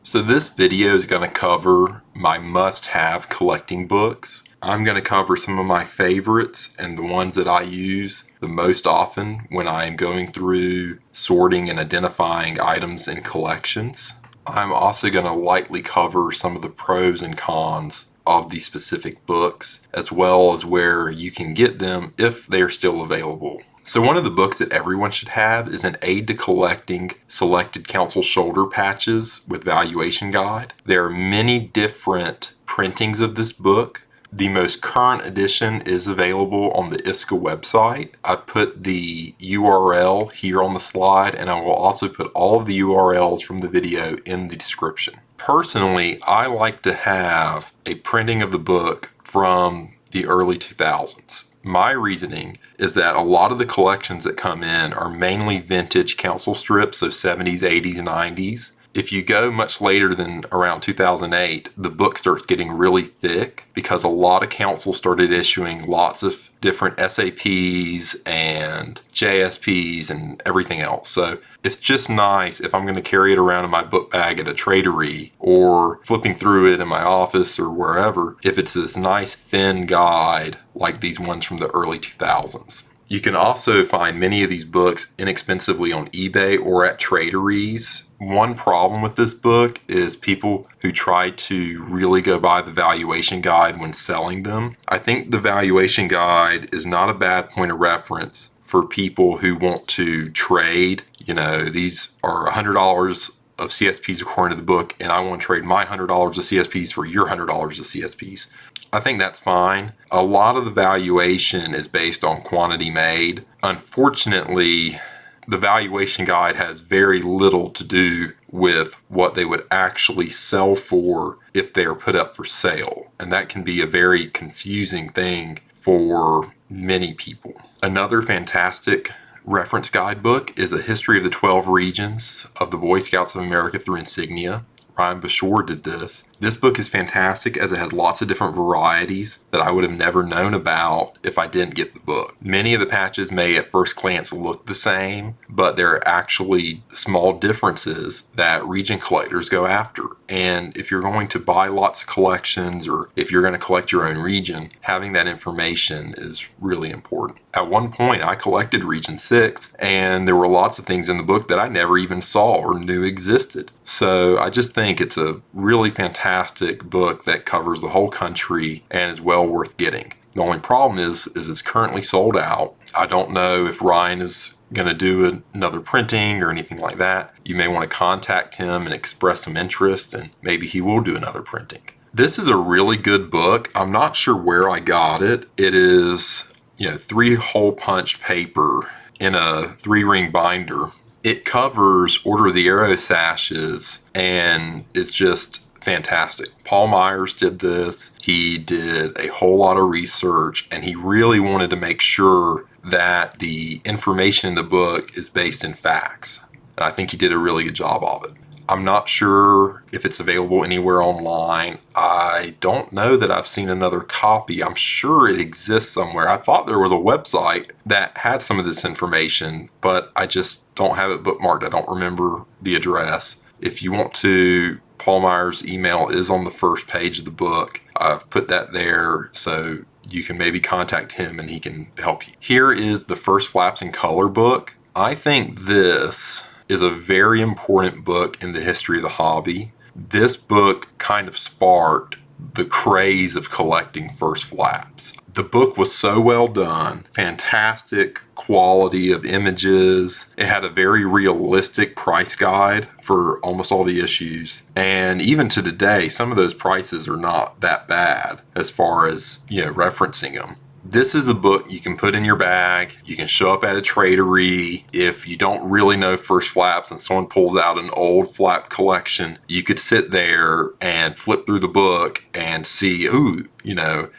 So this video is going to cover my must-have collecting books. I'm going to cover some of my favorites and the ones that I use the most often when I am going through sorting and identifying items in collections. I'm also going to lightly cover some of the pros and cons of these specific books, as well as where you can get them if they're still available. So one of the books that everyone should have is an Aid to Collecting Selected Council Shoulder Patches with Valuation Guide. There are many different printings of this book. The most current edition is available on the ISCA website. I've put the URL here on the slide, and I will also put all of the URLs from the video in the description. Personally, I like to have a printing of the book from the early 2000s. My reasoning is that a lot of the collections that come in are mainly vintage council strips, so 70s, 80s, 90s. If you go much later than around 2008, the book starts getting really thick because a lot of councils started issuing lots of different SAPs and JSPs and everything else. So it's just nice if I'm going to carry it around in my book bag at a traderie or flipping through it in my office or wherever, if it's this nice thin guide like these ones from the early 2000s. You can also find many of these books inexpensively on eBay or at traderies. One problem with this book is people who try to really go by the valuation guide when selling them. I think the valuation guide is not a bad point of reference for people who want to trade. You know, these are $100 of CSPs according to the book, and I want to trade my $100 of CSPs for your $100 of CSPs. I think that's fine. A lot of the valuation is based on quantity made. Unfortunately, the valuation guide has very little to do with what they would actually sell for if they are put up for sale. And that can be a very confusing thing for many people. Another fantastic reference guidebook is A History of the 12 Regions of the Boy Scouts of America through Insignia. Ryan Bashore did this. This book is fantastic as it has lots of different varieties that I would have never known about if I didn't get the book. Many of the patches may at first glance look the same, but there are actually small differences that region collectors go after. And if you're going to buy lots of collections or if you're going to collect your own region, having that information is really important. At one point, I collected Region 6, and there were lots of things in the book that I never even saw or knew existed. So I just think it's a really fantastic book that covers the whole country and is well worth getting. The only problem is it's currently sold out. I don't know if Ryan is going to do another printing or anything like that. You may want to contact him and express some interest, and maybe he will do another printing. This is a really good book. I'm not sure where I got it. It is 3-hole punch paper in a 3-ring binder. It covers Order of the Arrow sashes and it's just fantastic. Paul Myers did this. He did a whole lot of research and he really wanted to make sure that the information in the book is based in facts. And I think he did a really good job of it. I'm not sure if it's available anywhere online. I don't know that I've seen another copy. I'm sure it exists somewhere. I thought there was a website that had some of this information, but I just don't have it bookmarked. I don't remember the address. If you want to, Paul Myers' email is on the first page of the book. I've put that there so you can maybe contact him and he can help you. Here is the First Flaps in Color book. I think this is a very important book in the history of the hobby. This book kind of sparked the craze of collecting first flaps. The book was so well done, fantastic quality of images. It had a very realistic price guide for almost all the issues. And even to today, some of those prices are not that bad as far as, referencing them. This is a book you can put in your bag. You can show up at a traderie. If you don't really know first flaps and someone pulls out an old flap collection, you could sit there and flip through the book and see,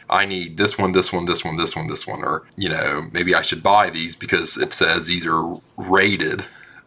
I need this one, this one, this one, this one, this one, or, maybe I should buy these because it says these are rated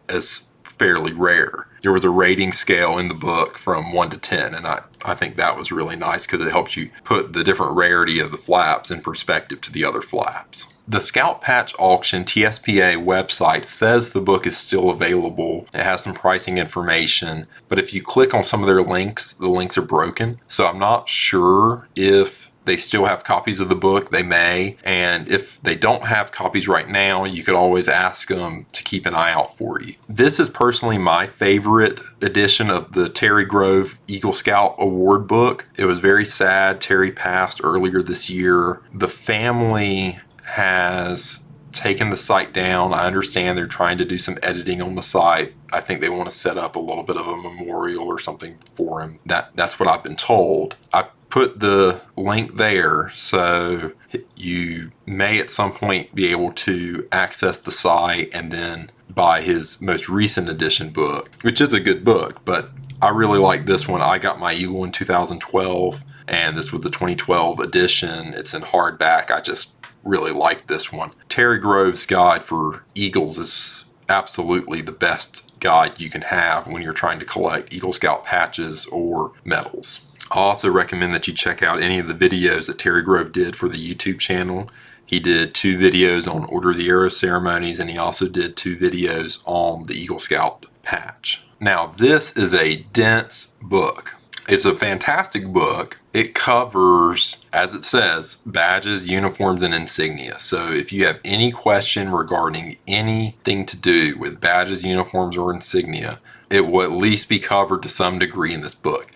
as fairly rare. There was a rating scale in the book from 1 to 10, and I think that was really nice because it helps you put the different rarity of the flaps in perspective to the other flaps. The Scout Patch Auction TSPA website says the book is still available. It has some pricing information, but if you click on some of their links, the links are broken. So I'm not sure if they still have copies of the book. They may. And if they don't have copies right now, you could always ask them to keep an eye out for you. This is personally my favorite edition of the Terry Grove Eagle Scout Award book. It was very sad. Terry passed earlier this year. The family has taken the site down. I understand they're trying to do some editing on the site. I think they want to set up a little bit of a memorial or something for him. That's what I've been told. I put the link there, so you may at some point be able to access the site and then buy his most recent edition book, which is a good book, but I really like this one. I got my Eagle in 2012, and this was the 2012 edition. It's in hardback. I just really like this one. Terry Grove's guide for Eagles is absolutely the best guide you can have when you're trying to collect Eagle Scout patches or medals. I also recommend that you check out any of the videos that Terry Grove did for the YouTube channel. He did 2 videos on Order of the Arrow ceremonies, and he also did 2 videos on the Eagle Scout patch. Now, this is a dense book. It's a fantastic book. It covers, as it says, badges, uniforms, and insignia. So if you have any question regarding anything to do with badges, uniforms, or insignia, it will at least be covered to some degree in this book.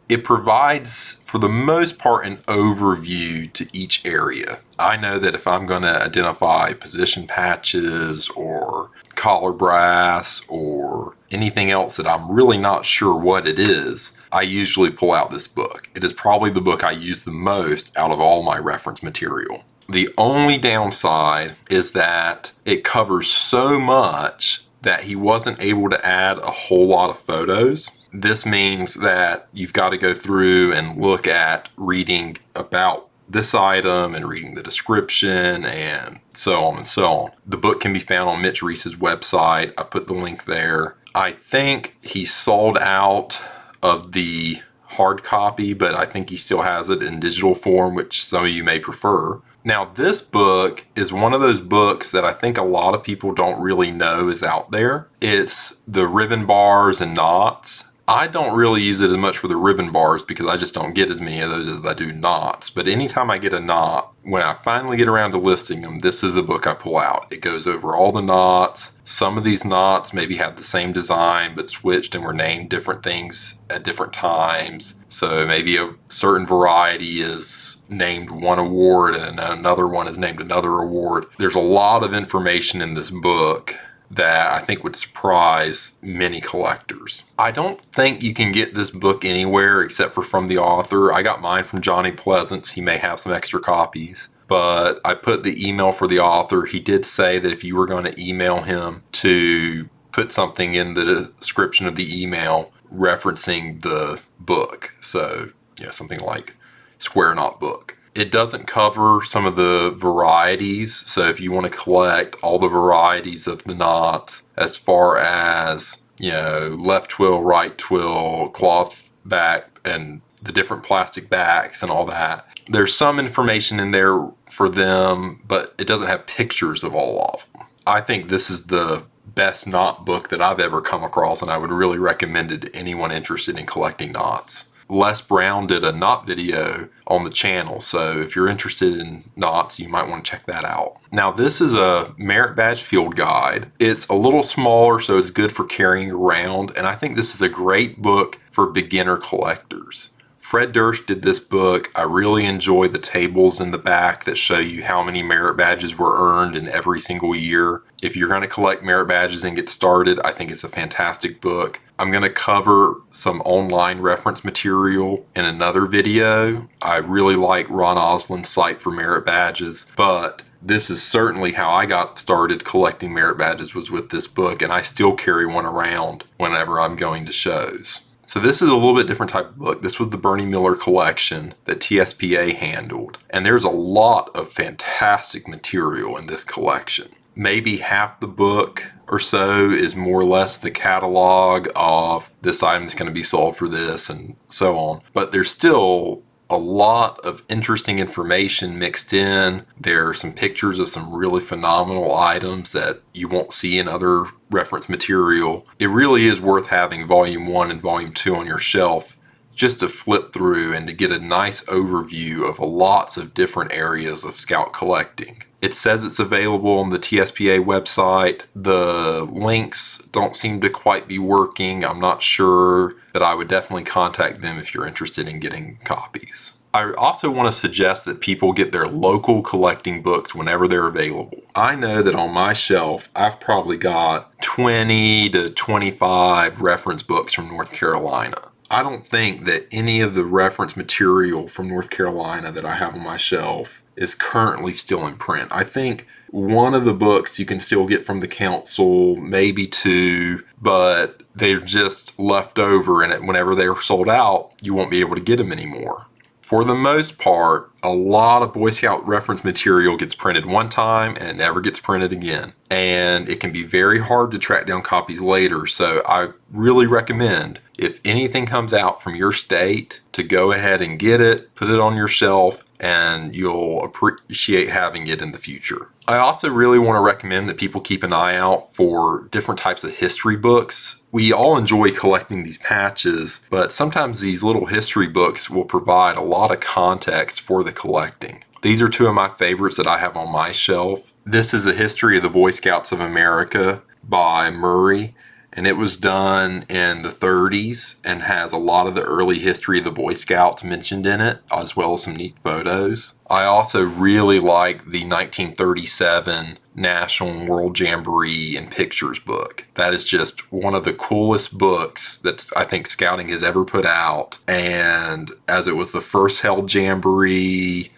It provides, for the most part, an overview to each area. I know that if I'm going to identify position patches or collar brass or anything else that I'm really not sure what it is, I usually pull out this book. It is probably the book I use the most out of all my reference material. The only downside is that it covers so much that he wasn't able to add a whole lot of photos. This means that you've got to go through and look at reading about this item and reading the description and so on and so on. The book can be found on Mitch Reese's website. I put the link there. I think he sold out of the hard copy, but I think he still has it in digital form, which some of you may prefer. Now, this book is one of those books that I think a lot of people don't really know is out there. It's the ribbon bars and knots. I don't really use it as much for the ribbon bars because I just don't get as many of those as I do knots. But anytime I get a knot, when I finally get around to listing them, this is the book I pull out. It goes over all the knots. Some of these knots maybe had the same design but switched and were named different things at different times. So maybe a certain variety is named one award and another one is named another award. There's a lot of information in this book that I think would surprise many collectors. I don't think you can get this book anywhere except for from the author. I got mine from Johnny Pleasance. He may have some extra copies, but I put the email for the author. He did say that if you were going to email him, to put something in the description of the email referencing the book. So, yeah, something like Square Knot Book. It doesn't cover some of the varieties. So if you want to collect all the varieties of the knots, as far as, left twill, right twill, cloth back, and the different plastic backs and all that, there's some information in there for them, but it doesn't have pictures of all of them. I think this is the best knot book that I've ever come across, and I would really recommend it to anyone interested in collecting knots. Les Brown did a knot video on the channel, so if you're interested in knots, you might want to check that out. Now, this is a merit badge field guide. It's a little smaller, so it's good for carrying around, and I think this is a great book for beginner collectors. Fred Durst did this book. I really enjoy the tables in the back that show you how many merit badges were earned in every single year. If you're going to collect merit badges and get started, I think it's a fantastic book. I'm going to cover some online reference material in another video. I really like Ron Oslin's site for merit badges, but this is certainly how I got started collecting merit badges, was with this book, and I still carry one around whenever I'm going to shows. So this is a little bit different type of book. This was the Bernie Miller collection that TSPA handled. And there's a lot of fantastic material in this collection. maybe half the book or so is more or less the catalog of this item is going to be sold for this and so on. But there's still a lot of interesting information mixed in. There are some pictures of some really phenomenal items that you won't see in other reference material. It really is worth having Volume 1 and Volume 2 on your shelf just to flip through and to get a nice overview of lots of different areas of scout collecting. It says it's available on the TSPA website. The links don't seem to quite be working. I'm not sure, but I would definitely contact them if you're interested in getting copies. I also want to suggest that people get their local collecting books whenever they're available. I know that on my shelf, I've probably got 20 to 25 reference books from North Carolina. I don't think that any of the reference material from North Carolina that I have on my shelf is currently still in print. I think one of the books you can still get from the council, maybe two, but they're just left over, and whenever they're sold out, you won't be able to get them anymore. For the most part, a lot of Boy Scout reference material gets printed one time and it never gets printed again. And it can be very hard to track down copies later. So I really recommend, if anything comes out from your state, to go ahead and get it, put it on your shelf, and you'll appreciate having it in the future. I also really want to recommend that people keep an eye out for different types of history books. We all enjoy collecting these patches, but sometimes these little history books will provide a lot of context for the collecting. These are two of my favorites that I have on my shelf. This is a history of the Boy Scouts of America by Murray, and it was done in the 30s and has a lot of the early history of the Boy Scouts mentioned in it, as well as some neat photos. I also really like the 1937 National and World Jamboree and Pictures book. That is just one of the coolest books that I think scouting has ever put out. And as it was the first held jamboree,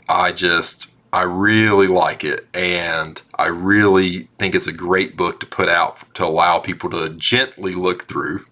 I really like it, and I really think it's a great book to put out to allow people to gently look through.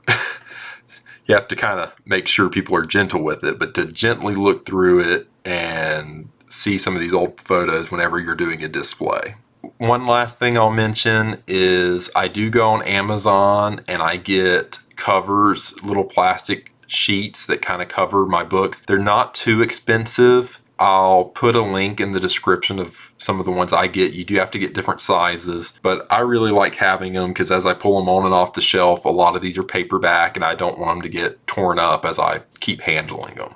You have to kind of make sure people are gentle with it, but to gently look through it and see some of these old photos whenever you're doing a display. One last thing I'll mention is I do go on Amazon and I get covers, little plastic sheets that kind of cover my books. They're not too expensive. I'll put a link in the description of some of the ones I get. You do have to get different sizes, but I really like having them because as I pull them on and off the shelf, a lot of these are paperback and I don't want them to get torn up as I keep handling them.